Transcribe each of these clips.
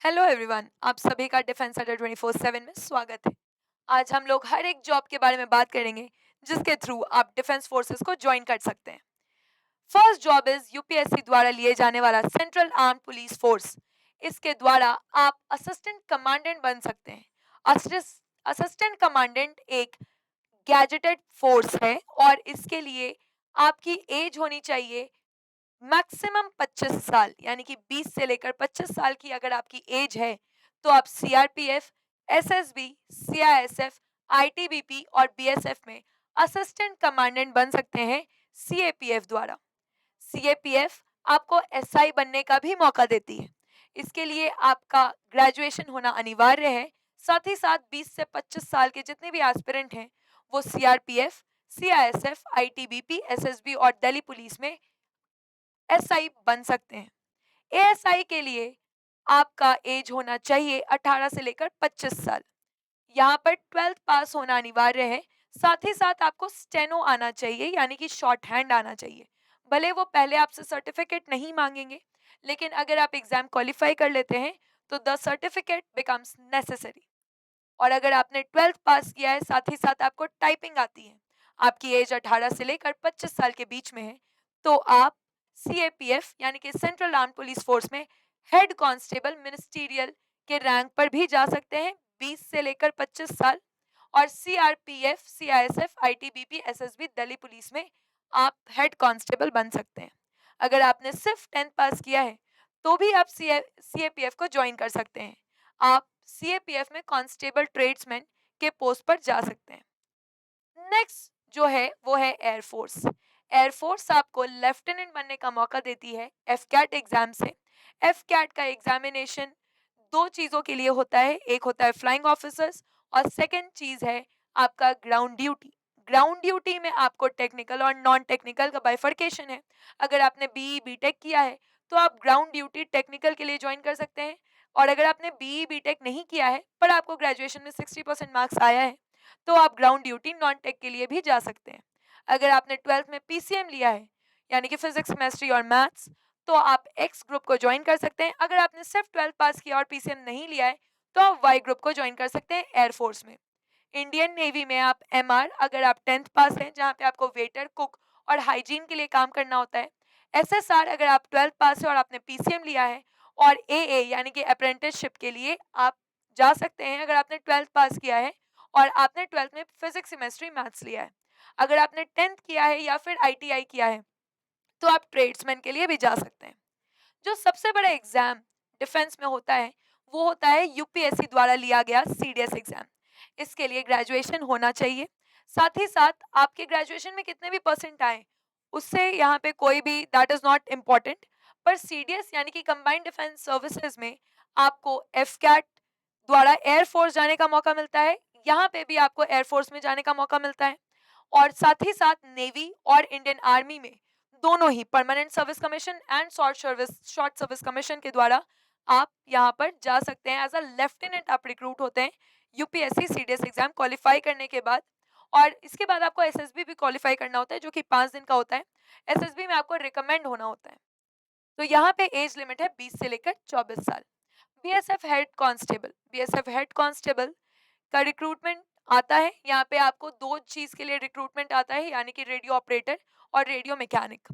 Hello everyone, आप सभी का डिफेंस अड्डा 24/7 में स्वागत है। आज हम लोग हर एक जॉब के बारे में बात करेंगे जिसके थ्रू आप डिफेंस फोर्सेस को ज्वाइन कर सकते हैं। फर्स्ट जॉब इज यूपीएससी द्वारा लिए जाने वाला सेंट्रल आर्म पुलिस फोर्स। इसके द्वारा आप असिस्टेंट कमांडेंट बन सकते हैं। असिस्टेंट कमांडेंट एक गैजेटेड फोर्स है और इसके लिए आपकी एज होनी चाहिए मैक्सिमम 25 साल, यानी कि 20 से लेकर 25 साल की अगर आपकी एज है तो आप सीआरपीएफ, एसएसबी, सीआईएसएफ, आईटीबीपी और बीएसएफ में असिस्टेंट कमांडेंट बन सकते हैं सीएपीएफ द्वारा। सीएपीएफ आपको एसआई बनने का भी मौका देती है। इसके लिए आपका ग्रेजुएशन होना अनिवार्य है। साथ ही साथ 20 से 25 साल के जितने भी एस्पिरेंट हैं वो सीआरपीएफ, सीआईएसएफ, आईटीबीपी, एसएसबी और दिल्ली पुलिस में एसआई बन सकते हैं। एएसआई के लिए आपका एज होना चाहिए 18 से लेकर 25 साल। यहाँ पर 12th पास होना अनिवार्य है। साथ ही साथ आपको स्टेनो आना चाहिए, यानी कि शॉर्ट हैंड आना चाहिए। भले वो पहले आपसे सर्टिफिकेट नहीं मांगेंगे, लेकिन अगर आप एग्जाम क्वालिफाई कर लेते हैं तो द सर्टिफिकेट बिकम्स नेसेसरी। और अगर आपने 12th पास किया है, साथ ही साथ आपको टाइपिंग आती है, आपकी एज 18 से लेकर 25 साल के बीच में है, तो आप सीएपीएफ यानी कि सेंट्रल आर्म पुलिस फोर्स में हेड कांस्टेबल मिनिस्टीरियल के रैंक पर भी जा सकते हैं 20 से लेकर 25 साल। और CRPF, CISF, ITBP, SSB, Delhi police में आप हेड कांस्टेबल बन सकते हैं। अगर आपने सिर्फ 10th पास किया है तो भी आप सीएपीएफ को ज्वाइन कर सकते हैं। आप सीएपीएफ में कांस्टेबल ट्रेड्समैन के पोस्ट पर जा सकते हैं। नेक्स्ट जो है वो है एयरफोर्स। एयरफोर्स आपको लेफ्टिनेंट बनने का मौका देती है एफकैट एग्जाम से। एफकैट का एग्जामिनेशन दो चीजों के लिए होता है, एक होता है फ्लाइंग ऑफिसर्स और सेकंड चीज है आपका ग्राउंड ड्यूटी। ग्राउंड ड्यूटी में आपको टेक्निकल और नॉन टेक्निकल का बाइफर्केशन है। अगर आपने बीई बीटेक किया है तो आप ग्राउंड ड्यूटी टेक्निकल के लिए ज्वाइन कर सकते हैं, और अगर आपने बीई बीटेक नहीं किया है पर आपको ग्रेजुएशन में 60% मार्क्स आया है तो आप ग्राउंड ड्यूटी नॉन टेक के लिए भी जा सकते हैं। अगर आपने 12th में पीसीएम लिया है, यानी कि फिजिक्स, केमिस्ट्री और मैथ्स, तो आप एक्स ग्रुप को ज्वाइन कर सकते हैं। अगर आपने सिर्फ 12th पास किया और पीसीएम नहीं लिया है तो आप वाई ग्रुप को ज्वाइन कर सकते हैं एयरफोर्स में। इंडियन नेवी में आप एमआर, अगर आप 10th पास हैं जहां पे आपको वेटर, कुक और हाइजीन के लिए काम करना होता है। एसएसआर, अगर आप 12th पास है और आपने पीसीएम लिया है। और एए यानी कि अप्रेंटिसशिप के लिए आप जा सकते हैं अगर आपने 12th पास किया है और आपने 12th में फिजिक्स, केमिस्ट्री, मैथ्स लिया है। अगर आपने 10th किया है या फिर आईटीआई किया है तो आप ट्रेड्समैन के लिए भी जा सकते हैं। जो सबसे बड़ा एग्जाम डिफेंस में होता है वो होता है यूपीएससी द्वारा लिया गया सीडीएस एग्जाम। इसके लिए ग्रेजुएशन होना चाहिए। साथ ही साथ आपके ग्रेजुएशन में कितने भी परसेंट आए उससे यहाँ पे कोई भी दैट इज नॉट इम्पॉर्टेंट। पर सीडीएस यानी कि कंबाइंड डिफेंस सर्विसेज में आपको एफकैट द्वारा एयरफोर्स जाने का मौका मिलता है। यहाँ पे भी आपको एयरफोर्स में जाने का मौका मिलता है। और साथ ही साथ नेवी और इंडियन आर्मी में दोनों ही permanent service commission and short service commission के द्वारा आप यहाँ पर जा सकते हैं। एज अ लेफ्टिनेंट आप रिक्रूट होते हैं यूपीएससी सीडीएस एग्जाम क्वालिफाई करने के बाद। और इसके बाद आपको एसएसबी भी क्वालिफाई करना होता है जो कि 5 दिन का होता है। एसएसबी में आपको रिकमेंड होना होता है। तो यहाँ पे एज लिमिट है 20 से लेकर 24 साल। बीएसएफ हेड कांस्टेबल का रिक्रूटमेंट आता है। यहाँ पे आपको दो चीज के लिए रिक्रूटमेंट आता है, यानी कि रेडियो ऑपरेटर और रेडियो मैकेनिक।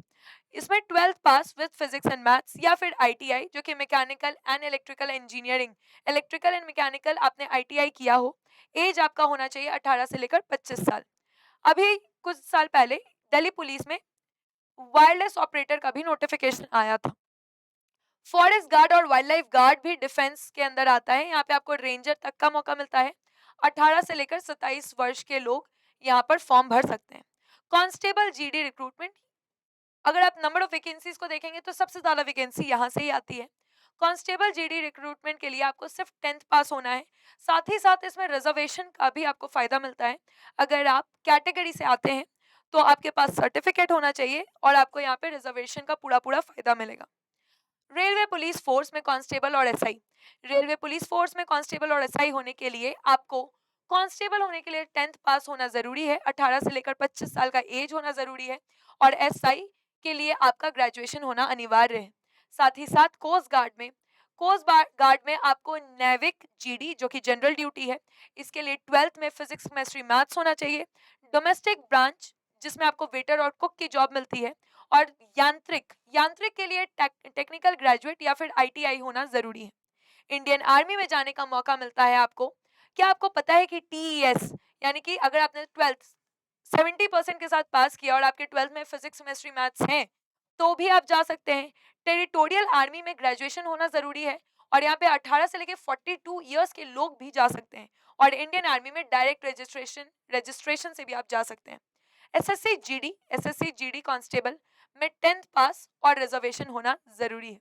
इसमें 12th pass with physics and maths या फिर आईटीआई जो कि mechanical and electrical engineering, electrical and mechanical आपने आईटीआई किया हो। एज आपका होना चाहिए 18 से लेकर 25 साल। अभी कुछ साल पहले दिल्ली पुलिस में वायरलेस ऑपरेटर का भी नोटिफिकेशन आया था। फॉरेस्ट गार्ड और वाइल्ड लाइफ गार्ड भी डिफेंस के अंदर आता है। यहाँ पे आपको रेंजर तक का मौका मिलता है। 18 से लेकर 27 वर्ष के लोग यहाँ पर फॉर्म भर सकते हैं। कांस्टेबल जीडी रिक्रूटमेंट, अगर आप नंबर ऑफ वैकेंसीज को देखेंगे तो सबसे ज्यादा वैकेंसी यहाँ से ही आती है। कांस्टेबल जीडी रिक्रूटमेंट के लिए आपको सिर्फ 10th पास होना है। साथ ही साथ इसमें रिजर्वेशन का भी आपको फायदा मिलता है। अगर आप कैटेगरी से आते हैं तो आपके पास सर्टिफिकेट होना चाहिए और आपको यहाँ पे रिजर्वेशन का पूरा पूरा फायदा मिलेगा। रेलवे पुलिस फोर्स में कांस्टेबल और एसआई। रेलवे पुलिस फोर्स में कांस्टेबल और एसआई होने के लिए आपको कांस्टेबल होने के लिए 10th पास होना जरूरी है, 18 से लेकर 25 साल का एज होना जरूरी है। और एसआई के लिए आपका ग्रेजुएशन होना अनिवार्य है। साथ ही साथ कोस्ट गार्ड में कोस्ट गार्ड में आपको नेविक जीडी जो कि जनरल ड्यूटी है, इसके लिए 12th में फिजिक्स केमिस्ट्री मैथ्स होना चाहिए। डोमेस्टिक ब्रांच जिसमें आपको वेटर और कुक की जॉब मिलती है, और यांत्रिक के लिए टेक्निकल ग्रेजुएट या फिर आईटीआई होना जरूरी है। इंडियन आर्मी में जाने का मौका मिलता है आपको। क्या आपको पता है कि टीईएस यानी कि अगर आपने 12th 70% के साथ पास किया और आपके 12th में फिजिक्स केमिस्ट्री मैथ्स हैं, तो भी आप जा सकते हैं। टेरिटोरियल आर्मी में ग्रेजुएशन होना जरूरी है, और यहाँ पे 18 से लेके 42 इयर्स के लोग भी जा सकते हैं। और इंडियन आर्मी में डायरेक्ट रजिस्ट्रेशन से भी आप जा सकते हैं। एसएससी जीडी कांस्टेबल में 10th पास और रिजर्वेशन होना जरूरी है।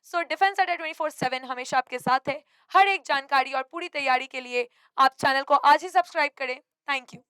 सो डिफेंस अड्डा 24/7 हमेशा आपके साथ है। हर एक जानकारी और पूरी तैयारी के लिए आप चैनल को आज ही सब्सक्राइब करें। Thank you.